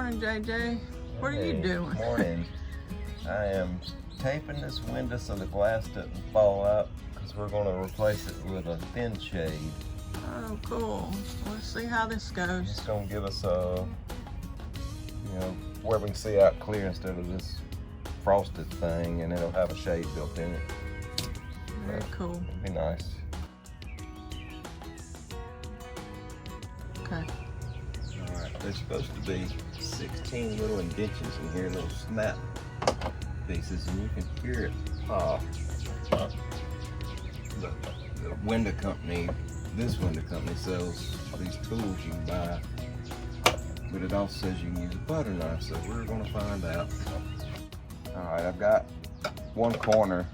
Morning, JJ. What are you doing? Morning. I am taping this window so the glass doesn't fall out because we're going to replace it with a thin shade. Oh, cool. Let's see how this goes. It's going to give us a, where we can see out clear instead of this frosted thing, and it'll have a shade built in it. Very cool. It'll be nice. Okay. Alright, there's supposed to be 16 little indentions in here, little snap pieces, and you can hear it pop. The window company, this window company sells these tools you can buy, but it also says you can use a butter knife, so we're going to find out. Alright, I've got one corner,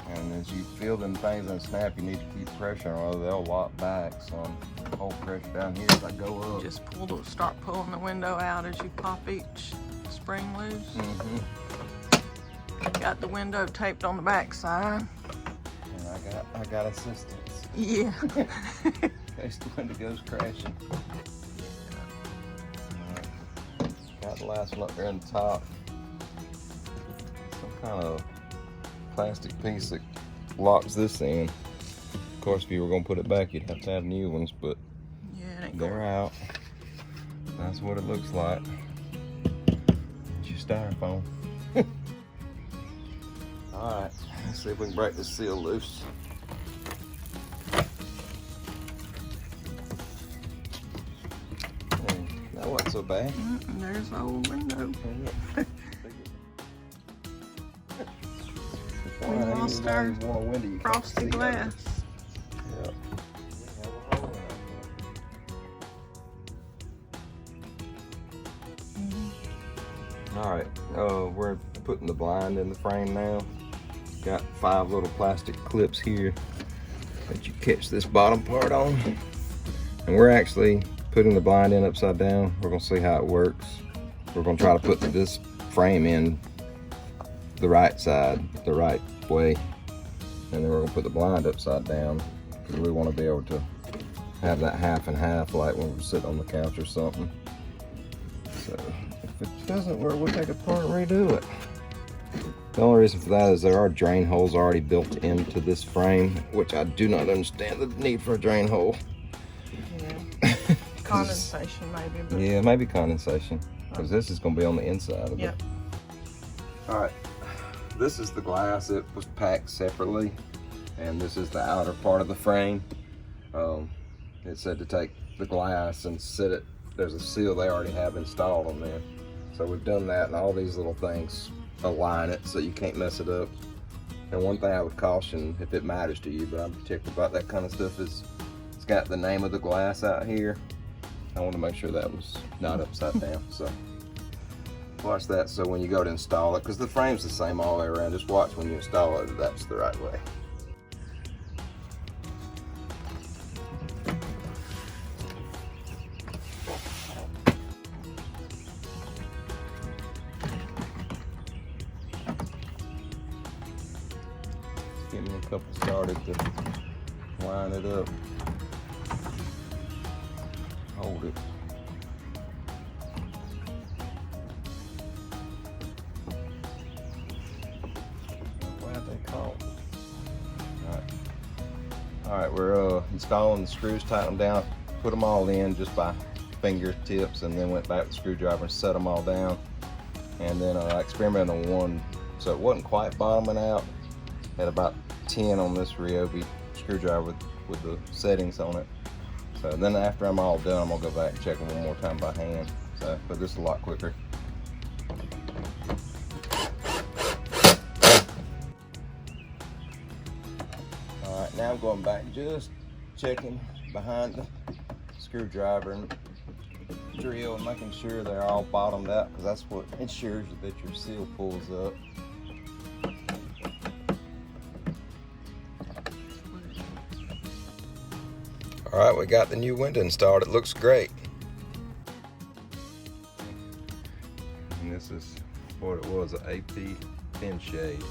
and as you feel them things unsnap, you need to keep pressure on, or they'll lock back. So I'm hold pressure down here as I go up. Just start pulling the window out as you pop each spring loose. Mm-hmm. Got the window taped on the back side. And I got assistance. Yeah. In case the window goes crashing. Right. Got the last one up there on the top. Some kind of plastic piece that locks this in. Of course, if you were going to put it back, you'd have to have new ones, but yeah, they're out. That's what it looks like. It's your styrofoam. Alright, let's see if we can break this seal loose. That wasn't so bad. There's the old window. We lost our frosted glass. Yep. Alright, we're putting the blind in the frame now. Got 5 little plastic clips here that you catch this bottom part on. And we're actually putting the blind in upside down. We're going to see how it works. We're going to try to put this frame in the right side, the right way. And then we're going to put the blind upside down because we want to be able to have that half and half like when we're sitting on the couch or something. So if it doesn't work, we'll take it apart and redo it. The only reason for that is there are drain holes already built into this frame, which I do not understand the need for a drain hole. Yeah. Condensation maybe. But yeah, maybe condensation, because this is going to be on the inside of it. Alright, this is the glass. It was packed separately, and this is the outer part of the frame. It said to take the glass and sit it. There's a seal they already have installed on there. So we've done that, and all these little things align it so you can't mess it up. And one thing I would caution, if it matters to you, but I'm particular about that kind of stuff, is it's got the name of the glass out here. I want to make sure that was not upside down. So watch that, so when you go to install it, because the frame's the same all the way around, just watch when you install it that that's the right way. Give me a couple started to line it up. Hold it. Glad they caught. Alright, we're installing the screws, tighten them down, put them all in just by fingertips, and then went back with the screwdriver and set them all down. And then I experimented on one, so it wasn't quite bottoming out. Had about 10 on this Rpod screwdriver with the settings on it. So then after I'm all done, I'm gonna go back and check them one more time by hand. So, but this is a lot quicker. All right, now I'm going back, just checking behind the screwdriver and drill and making sure they're all bottomed out, because that's what ensures that your seal pulls up. All right, we got the new window installed. It looks great. And this is what it was, an AP thin shade.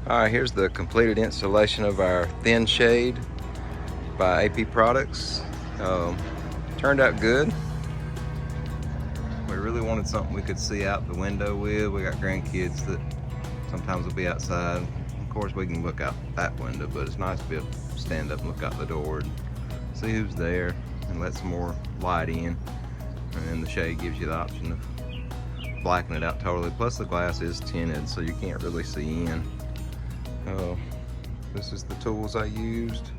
All right, here's the completed installation of our thin shade by AP Products. Turned out good. wanted something we could see out the window with. We got grandkids that sometimes will be outside. Of course, we can look out that window, but it's nice to be able to stand up and look out the door and see who's there and let some more light in. And then the shade gives you the option of blackening it out totally. Plus the glass is tinted, so you can't really see in. This is the tools I used.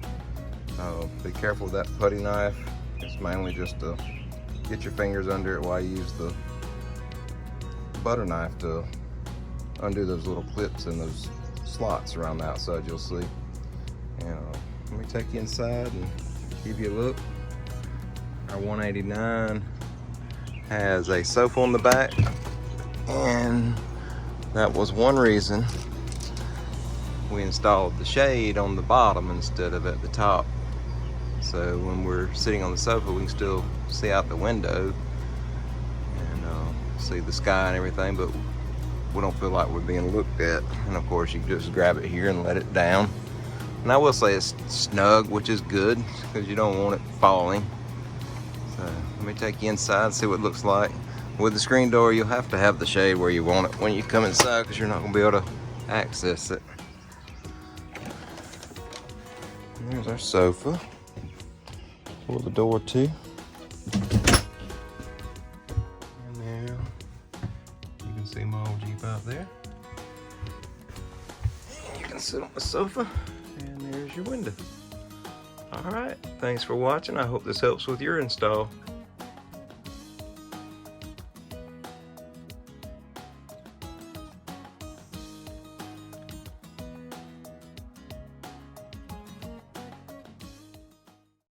Be careful with that putty knife. It's mainly just to get your fingers under it while you use the butter knife to undo those little clips and those slots around the outside you'll see. And let me take you inside and give you a look. Our 189 has a sofa on the back, and that was one reason we installed the shade on the bottom instead of at the top. So when we're sitting on the sofa, we can still see out the window and see the sky and everything, but we don't feel like we're being looked at. And of course, you can just grab it here and let it down. And I will say it's snug, which is good because you don't want it falling. So let me take you inside and see what it looks like. With the screen door, you'll have to have the shade where you want it when you come inside because you're not going to be able to access it. And there's our sofa. Pull the door too. And now you can see my old Jeep out there. And you can sit on the sofa, and there's your window. All right, thanks for watching. I hope this helps with your install.